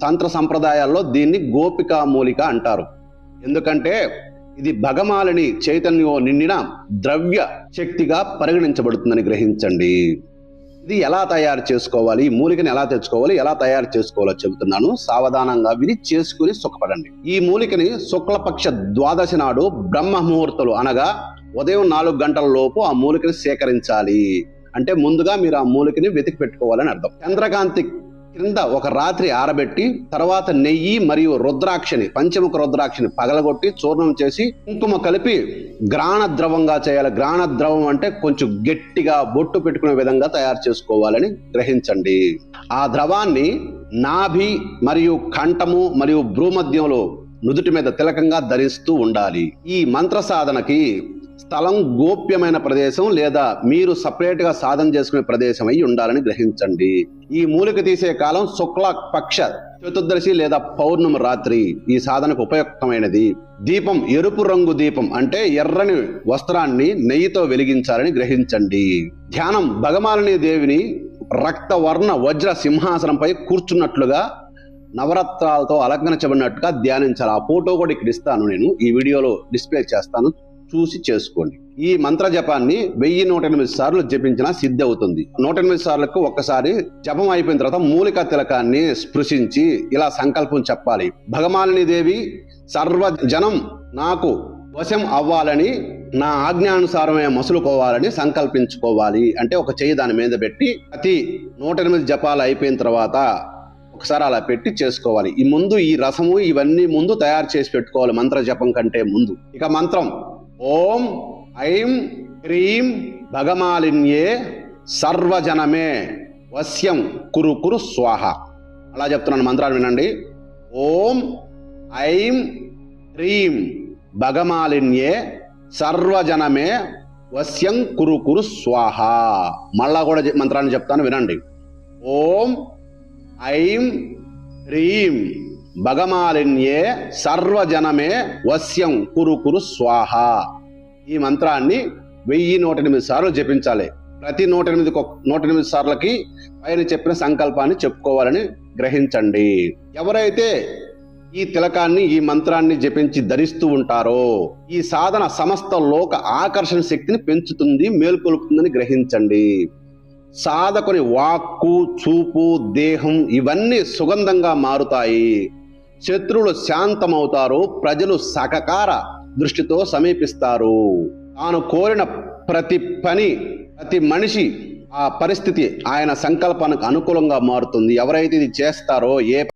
తంత్ర సంప్రదాయాల్లో దీన్ని గోపికా మూలిక అంటారు. ఎందుకంటే ఇది భగమాలిని చైతన్యం నిండిన ద్రవ్య శక్తిగా పరిగణించబడుతుందని గ్రహించండి. ఇది ఎలా తయారు చేసుకోవాలి, ఈ మూలికని ఎలా తెచ్చుకోవాలి, ఎలా తయారు చేసుకోవాలో చెబుతున్నాను. సావధానంగా విని చేసుకుని సుఖపడండి. ఈ మూలికని శుక్లపక్ష ద్వాదశి నాడు బ్రహ్మ ముహూర్తాలు అనగా ఉదయం 4 గంటల లోపు ఆ మూలికని సేకరించాలి. అంటే ముందుగా మీరు ఆ మూలికని వెతికి పెట్టుకోవాలని అర్థం. చంద్రకాంతి క్రింద ఒక రాత్రి ఆరబెట్టి తర్వాత నెయ్యి మరియు రుద్రాక్షని, పంచముఖ రుద్రాక్షని పగలగొట్టి చూర్ణం చేసి కుంకుమ కలిపి గ్రాణ ద్రవంగా చేయాలి. గ్రాణ ద్రవం అంటే కొంచెం గట్టిగా బొట్టు పెట్టుకునే విధంగా తయారు చేసుకోవాలని గ్రహించండి. ఆ ద్రవాన్ని నాభి మరియు కంఠము మరియు భ్రూమధ్యంలో నుదుటి మీద తిలకంగా ధరిస్తూ ఉండాలి. ఈ మంత్ర సాధనకి స్థలం గోప్యమైన ప్రదేశం లేదా మీరు సపరేట్ గా సాధన చేసుకునే ప్రదేశం అయి ఉండాలని గ్రహించండి. ఈ మూలిక తీసే కాలం శుక్ల పక్ష చతుర్దశి లేదా పౌర్ణమి రాత్రి ఈ సాధనకు ఉపయుక్తమైనది. దీపం ఎరుపు రంగు దీపం అంటే ఎర్రని వస్త్రాన్ని నెయ్యితో వెలిగించాలని గ్రహించండి. ధ్యానం భగమాలిని దేవిని రక్తవర్ణ వజ్ర సింహాసనంపై కూర్చున్నట్లుగా నవరత్నాలతో అలంకరించబడినట్టుగా ధ్యానించాలి. ఆ ఫోటో కూడా ఇక్కడ ఇస్తాను, నేను ఈ వీడియోలో డిస్ప్లే చేస్తాను, చూసి చేసుకోండి. ఈ మంత్ర జపాన్ని 1108 సార్లు జపించినా సిద్ధి అవుతుంది. 108 సార్లకు ఒక్కసారి జపం అయిపోయిన తర్వాత మూలికా తిలకాన్ని స్పృశించి ఇలా సంకల్పం చెప్పాలి. భగమాలిని దేవి సర్వజనం నాకు వశం అవ్వాలని, నా ఆజ్ఞానుసారమే మసులుకోవాలని సంకల్పించుకోవాలి. అంటే ఒక చెయ్యి దాని మీద పెట్టి ప్రతి 108 జపాలు అయిపోయిన తర్వాత ఒకసారి అలా పెట్టి చేసుకోవాలి. ఈ ముందు ఈ రసము ఇవన్నీ ముందు తయారు చేసి పెట్టుకోవాలి మంత్ర జపం కంటే ముందు. ఇక మంత్రం ఓం ఐం హ్రీం భగమాలిన్యే సర్వజనమే వశ్యం కురు కురు స్వాహ. అలా చెప్తున్నాను, మంత్రాన్ని వినండి. ఓం ఐం హ్రీం భగమాలిన్యే సర్వజనమే వశ్యం కురు కురు స్వాహ. మళ్ళా కూడా మంత్రాన్ని చెప్తాను, వినండి. ఓం ఐం హ్రీం భగమాలిన్యే సర్వజనమే వశ్యం కురు కురు స్వాహ. ఈ మంత్రాన్ని 1108 సార్లు జపించాలి. ప్రతి 108 సార్లకి పైన చెప్పిన సంకల్పాన్ని చెప్పుకోవాలని గ్రహించండి. ఎవరైతే ఈ తిలకాన్ని, ఈ మంత్రాన్ని జపించి ధరిస్తూ ఉంటారో ఈ సాధన సమస్త లోక ఆకర్షణ శక్తిని పెంచుతుంది, మేల్కొల్పుతుందని గ్రహించండి. సాధకుని వాక్కు, చూపు, దేహం ఇవన్నీ సుగంధంగా మారుతాయి. శత్రువులు శాంతమవుతారు. ప్రజలు సహకార దృష్టితో సమీపిస్తారు. తాను కోరిన ప్రతి పని, ప్రతి మనిషి ఆ పరిస్థితి ఆయన సంకల్పానికి అనుకూలంగా మారుతుంది. ఎవరైతే ఇది చేస్తారో, ఏ